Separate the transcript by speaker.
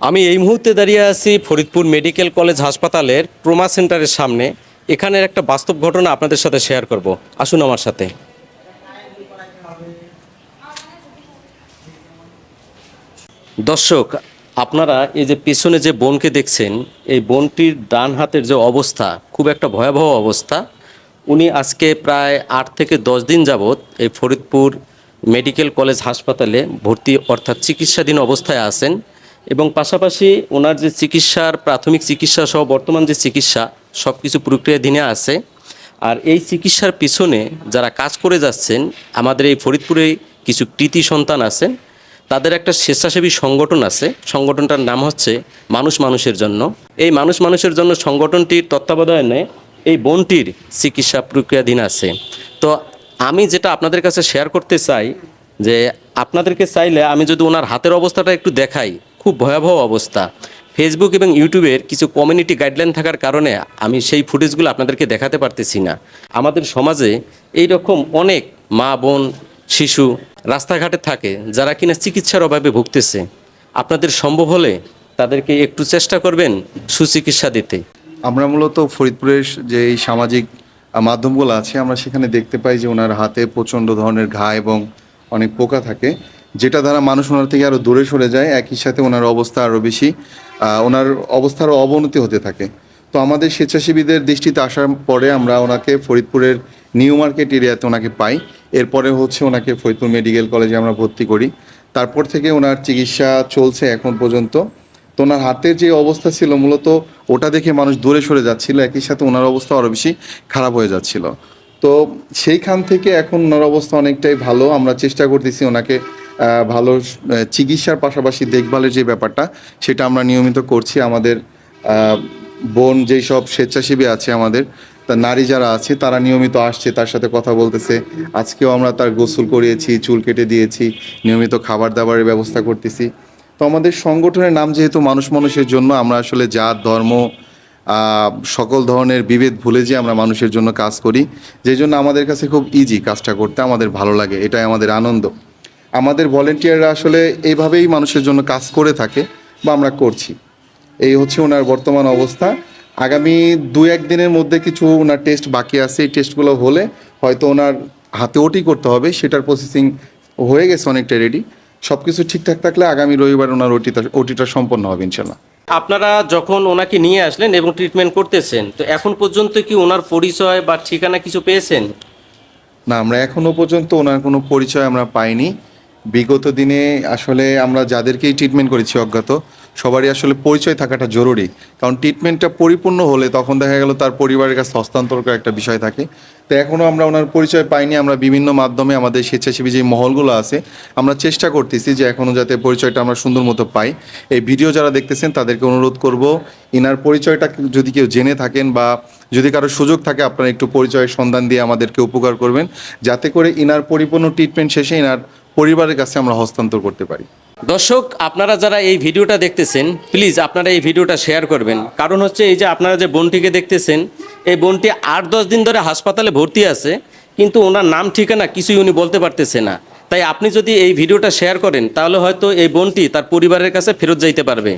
Speaker 1: আমি এই মুহূর্তে দাঁড়িয়ে আছি ফরিদপুর মেডিকেল কলেজ হাসপাতালের ট্রমা সেন্টারের সামনে। এখানের একটা বাস্তব ঘটনা আপনাদের সাথে শেয়ার করব, আসুন আমার সাথে। দর্শক, আপনারা এই যে পিছনে যে বোনকে দেখছেন, এই বোনটির ডান হাতের যে অবস্থা খুব একটা ভয়াবহ অবস্থা। উনি আজকে প্রায় 8 থেকে 10 দিন যাবৎ এই ফরিদপুর মেডিকেল কলেজ হাসপাতালে ভর্তি অর্থাৎ চিকিৎসাধীন অবস্থায় আছেন এবং পাশাপাশি ওনার যে চিকিৎসার প্রাথমিক চিকিৎসা সহ বর্তমান যে চিকিৎসা সব কিছু প্রক্রিয়াধীনে আছে। আর এই চিকিৎসার পিছনে যারা কাজ করে যাচ্ছেন, আমাদের এই ফরিদপুরে কিছু কৃতি সন্তান আছেন, তাদের একটা স্বেচ্ছাসেবী সংগঠন আছে। সংগঠনটার নাম হচ্ছে মানুষ মানুষের জন্য। এই মানুষ মানুষের জন্য সংগঠনটির তত্ত্বাবধানে এই বোনটির চিকিৎসা প্রক্রিয়াধীন আছে। তো আমি যেটা আপনাদের কাছে শেয়ার করতে চাই, যে আপনাদেরকে চাইলে আমি যদি ওনার হাতের অবস্থাটা একটু দেখাই, খুব ভয়াবহ অবস্থা। ফেসবুক এবং ইউটিউবের কিছু কমিউনিটি গাইডলাইন থাকার কারণে আমি সেই ফুটেজগুলো আপনাদেরকে দেখাতে পারতেছি না। আমাদের সমাজে এই রকম অনেক মা বোন শিশু রাস্তাঘাটে থাকে যারা কিনা চিকিৎসার অভাবে ভুগতেছে। আপনাদের সম্ভব হলে তাদেরকে একটু চেষ্টা করবেন সুচিকিৎসা দিতে।
Speaker 2: আমরা মূলত ফরিদপুরের যে এই সামাজিক মাধ্যমগুলো আছে, আমরা সেখানে দেখতে পাই যে ওনার হাতে প্রচণ্ড ধরনের ঘা এবং অনেক পোকা থাকে, যেটা দ্বারা মানুষ ওনার থেকে আরও দূরে সরে যায়। একই সাথে ওনার অবস্থা আরও বেশি ওনার অবস্থারও অবনতি হতে থাকে। তো আমাদের স্বেচ্ছাসেবীদের দৃষ্টিতে আসার পরে আমরা ওনাকে ফরিদপুরের নিউ মার্কেট এরিয়াতে ওনাকে পাই। এরপরে হচ্ছে ওনাকে ফরিদপুর মেডিকেল কলেজে আমরা ভর্তি করি। তারপর থেকে ওনার চিকিৎসা চলছে এখন পর্যন্ত। তো ওনার হাতের যে অবস্থা ছিল, মূলত ওটা দেখে মানুষ দূরে সরে যাচ্ছিল, একই সাথে ওনার অবস্থা আরও বেশি খারাপ হয়ে যাচ্ছিল। তো সেইখান থেকে এখন ওনার অবস্থা অনেকটাই ভালো। আমরা চেষ্টা করতেছি ওনাকে ভালো চিকিৎসার পাশাপাশি দেখভালের যে ব্যাপারটা, সেটা আমরা নিয়মিত করছি। আমাদের বোন যেই সব স্বেচ্ছাসেবী আছে, আমাদের তার নারী যারা আছে, তারা নিয়মিত আসছে, তার সাথে কথা বলতেছে। আজকেও আমরা তার গোসল করিয়েছি, চুল কেটে দিয়েছি, নিয়মিত খাবার দাবারের ব্যবস্থা করতেছি। তো আমাদের সংগঠনের নাম যেহেতু মানুষ মানুষের জন্য, আমরা আসলে জাত ধর্ম সকল ধরনের বিভেদ ভুলে যে আমরা মানুষের জন্য কাজ করি, যেই জন্য আমাদের কাছে খুব ইজি কাজটা করতে, আমাদের ভালো লাগে, এটাই আমাদের আনন্দ। আমাদের ভলেন্টিয়াররা আসলে এইভাবেই মানুষের জন্য কাজ করে থাকে বা আমরা করছি। এই হচ্ছে ওনার বর্তমান অবস্থা। আগামী 2-1 দিনের মধ্যে কিছু ওনার টেস্ট বাকি আছে। এই টেস্টগুলো হলে হয়তো ওনার হাতে ওটি করতে হবে, সেটার প্রসেসিং হয়ে গেছে অনেকটা রেডি। সব কিছু ঠিকঠাক থাকলে আগামী রবিবার ওনার ওটিটা সম্পন্ন হবে ইনশাল্লাহ।
Speaker 1: আপনারা যখন ওনাকে নিয়ে আসলেন এবং ট্রিটমেন্ট করতেছেন, তো এখন পর্যন্ত কি ওনার পরিচয় বা ঠিকানা কিছু পেয়েছেন?
Speaker 2: না, আমরা এখনও পর্যন্ত ওনার কোনো পরিচয় আমরা পাইনি। বিগত দিনে আসলে আমরা যাদেরকেই ট্রিটমেন্ট করেছি অজ্ঞাত, সবারই আসলে পরিচয় থাকাটা জরুরি। কারণ ট্রিটমেন্টটা পরিপূর্ণ হলে তখন দেখা গেল তার পরিবারের কাছে হস্তান্তর করার একটা বিষয় থাকে। তো এখনও আমরা ওনার পরিচয় পাইনি। আমরা বিভিন্ন মাধ্যমে আমাদের স্বেচ্ছাসেবী যে মহলগুলো আছে, আমরা চেষ্টা করতেছি যে এখনও যাতে পরিচয়টা আমরা সুন্দর মতো পাই। এই ভিডিও যারা দেখতেছেন তাদেরকে অনুরোধ করব, ইনার পরিচয়টা যদি কেউ জেনে থাকেন বা যদি কারো সুযোগ থাকে, আপনারা একটু পরিচয়ের সন্ধান দিয়ে আমাদেরকে উপকার করবেন, যাতে করে ইনার পরিপূর্ণ ট্রিটমেন্ট শেষে ইনার পরিবারের কাছে আমরা হস্তান্তর করতে পারি।
Speaker 1: দর্শক, আপনারা যারা এই ভিডিওটা দেখতেছেন, প্লিজ আপনারা এই ভিডিওটা শেয়ার করবেন। কারণ হচ্ছে এই যে আপনারা যে বোনটিকে দেখতেছেন, এই বোনটি 8-10 দিন ধরে হাসপাতালে ভর্তি আছে, কিন্তু ওনার নাম ঠিকানা কিছুই উনি বলতে পারতেছে না। তাই আপনি যদি এই ভিডিওটা শেয়ার করেন, তাহলে হয়তো এই বোনটি তার পরিবারের কাছে ফেরত যাইতে পারবে।